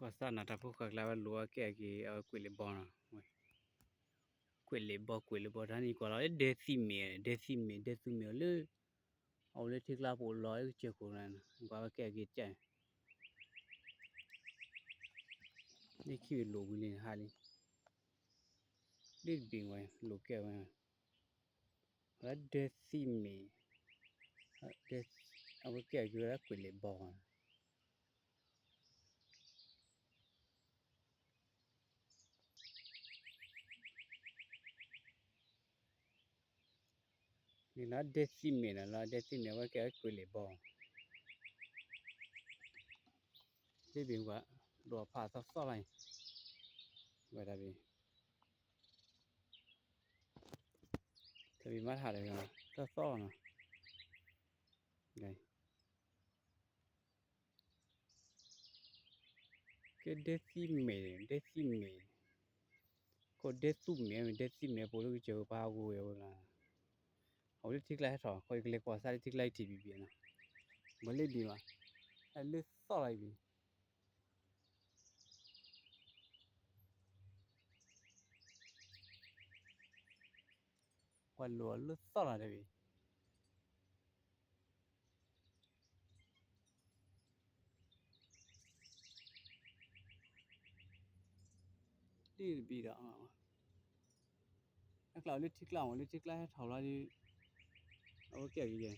Cosa nata pu ka la lua ke ki kwele bon kwele bo da ni ko la decime le au le tik la po lo che ko na ba ke ki chen ni ki lo bu ni ha li dit bin wa lo ke wa la decime au ke ki la kwele bon ni la decime wa ke kwele bon dit bin wa lo pa sa sa lai wa da bi thì mất hạt rồi rất to nè đây cái decime có decime bố lúc chiều bao nhiêu là hầu như thích lại rồi coi cái quả sao thích lại thì bị biến à mới lên đi mà lên so lại bị quả lúa lên so lại bị đi bị đó các lão lên thích lại thầu lại đi ở kiểu gì vậy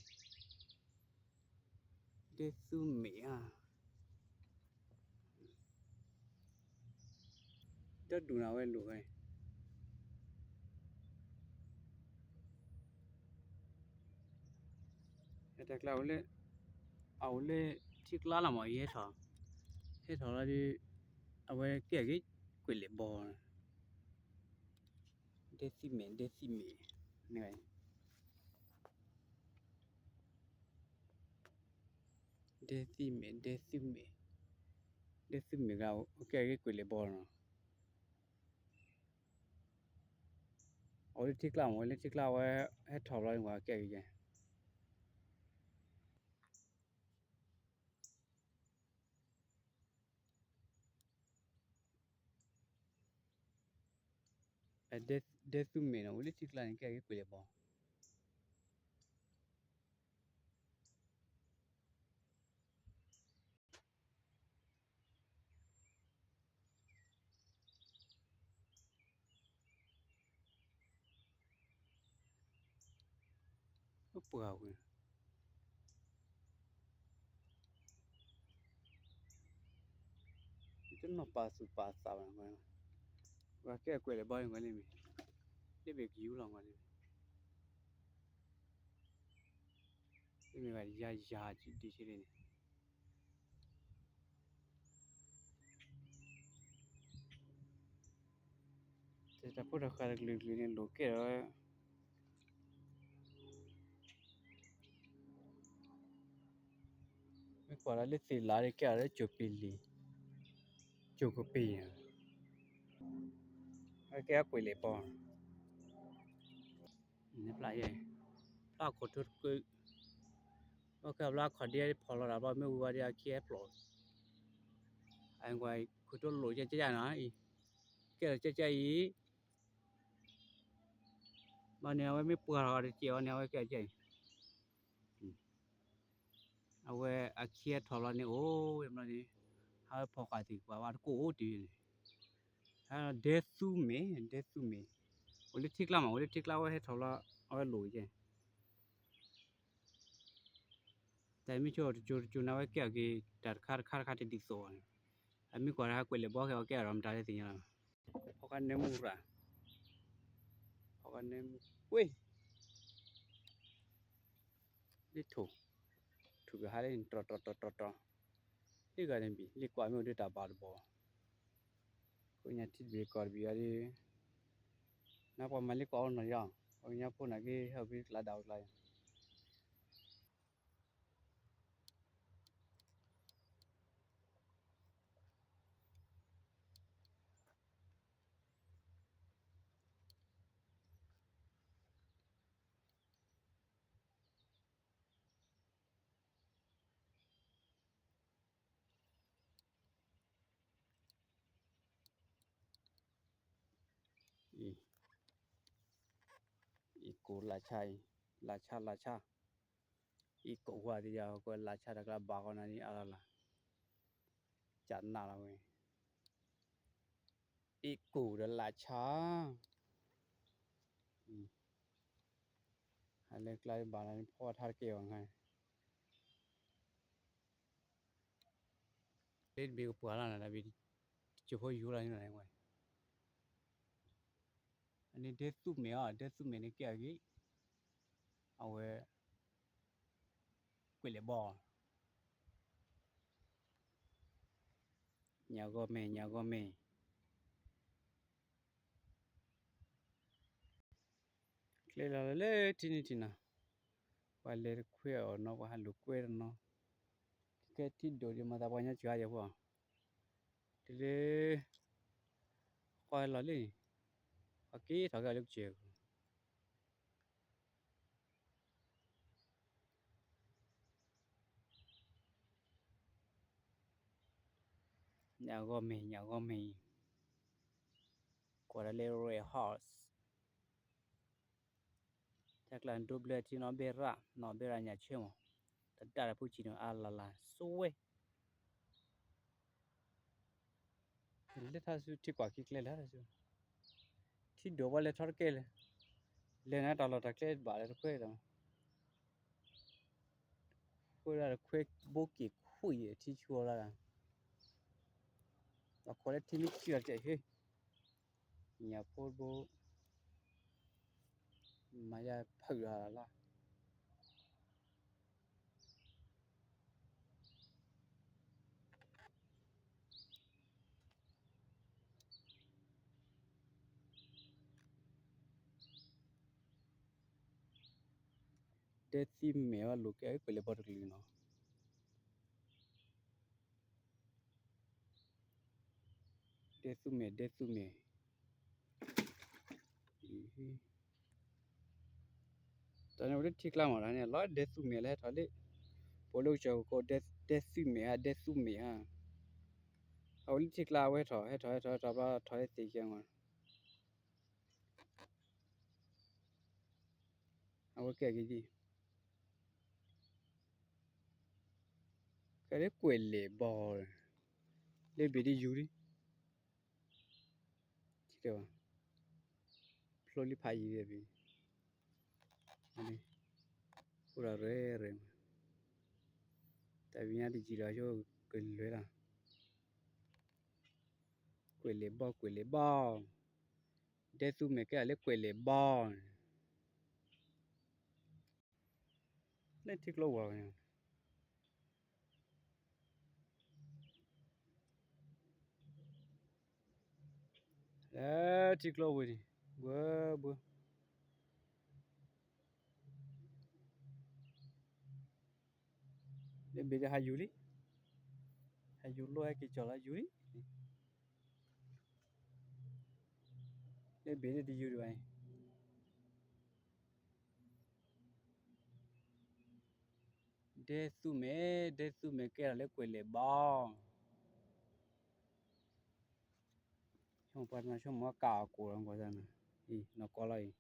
decime à rất đủ nào em đủ này các lão lên áo lên thích lá làm gì hết thầu lại đi ở kiểu cái quỷ lệ bò decime này decime ga ok cái quỷ bò nó ở thích lao hết thầu lại ngoài cái gì à decime nó thích lao cái quỷ bò nó bự rồi chứ nó pa sao mà và cái quỷ bò ngoài này để bị cứu lòng ngoài này để mình phải ra đi chơi này thế ta phụ được cái lực lượng này lúc cái rồi mấy quả là lịch sử lại cái là chụp pin cái quỷ bò nếp lại vậy lao cột chút cái cái lao khỏi đi phò là bao nhiêu qua đi kia phò anh quay cột chút lối trên chơi nói cái là chơi ý mà nếu mới bừa rồi chiều nếu cái chơiเอาไว้อาเคียทอลนี่โอ้ยมันนี่หาพอกันสิว่ากูโอ้ดีฮะเดซูเมโอลิทิกลามาโอลิทิกลาว่าให้ทอลเอาไว้หลุยเจแต่ไม่ชัวร์จูน่าไว้แก่กี่ตัดคาที่ดิโซนอันมีกว่าฮะกวยเลยบอกแก่รำตาได้สิเนี่ยพอกันเนมูระพอกันเนมเว้ยนี่ถูกหาเลยตรอนี่ก็เนบีนี่กว่าไม่ได้ตาบาดบ่ก็เนี่ยที่เบกอร์บีอะไรนับว่ามันเล็กกว่าหน่อยย่างเอาเนี่ยพวกนักที่เขาไปลาดาวไล cổ là cha ít cổ qua thì giờ có là cha đặc là bà con này à là chán nào rồi ít cổ là cha hay là cái bà này phò thar kêu ngay lên bị của là bị chụp hơi yếu là như này ngoài anh ấy dead tụi mẹ này kia gì ao quỷ lệ bò nhà gò mẹ cái là lê tin nào và lê khuya ở nó và haluk khuya nó cái tin đồ đi mà ta bao nhiêu chuyện vậy không thì lê coi là lê ok thằng cái lúc chiều nhà gò mẹ quả là lê rồi horse chắc là double thì nó bê ra nhà chiều mà thật ra là phụ chỉ nó à là xuôi lê thà sự chỉ quả kịch lê là sự thì đồ vào lê thar kê lê nãy đó là đặc lê bà lê khuya đó khuya là khuya bố kỳ khuya thì chua là và có lẽ thì mình chưa chạy hết nhà phố bố mà ra thử là để tìm mẹ và lúc ấy phải lấy bớt cái nó để tu mẹ tao nói ঠিক là mà này lo để tu mẹ lại thôi đấy bố lúc chiều có để tu mẹ àเอาঠিক làให้ถอยว่าถอยตีเกียงมาเอาแก่กี่ cái đấy quỷ lệ bò lên bị đi du đi chỉ được à slowly phai gì vậy bị này pura re tại vì nhà thì chỉ là cho cái lưới là quỷ lệ bò để tu mấy cái là quỷ lệ bò lên thích lâu rồi thích lâu rồi đi bữa lên bây giờ hay du lo hay cái chỗ là du đi lên bây giờ đi du đi để tu mấy cái là quỷ lệ bò không phải là trong mua cào của nó có ra nè đi nó có lại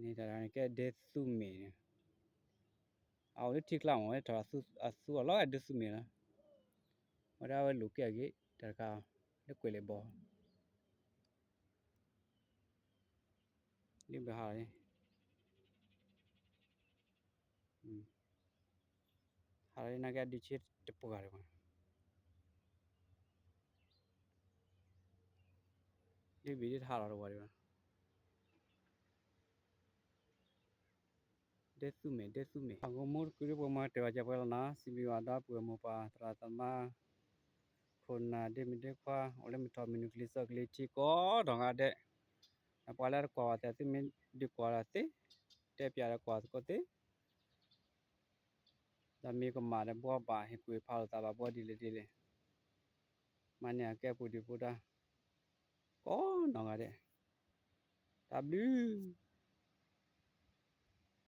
นี่แต่ละแกเดซุเมเนี่ยเอาเลยทิกลางไว้ถ้าสุอล้อเดซุเมนะมาได้ไว้ลูกแกกี้แต่ก็เล็กกว่าเลยบ่นี่ไปหาเลยหาเลยนะแกดิชิตตะปกอะไรมานี่วิธีหาเราไว้มาเดซุเมอากูมูดคุยประมาณเทวะจะไปแล้วนะสิมีวันดาเผื่อมูปาตราตมาคนน่ะเดมิเดควาโอเลมิทอมินุคลิสกลิชิก็ดองอาเดนะพอแล้วกว่าแต่ที่มิดีกว่าละติเตปยาละกว่าก็ติแล้วมีก็มาได้บ่บ่าให้คุยพาตาบ่ดีเลยมันเนี่ยแกพูดดีพูดได้ก็ดองอาเด W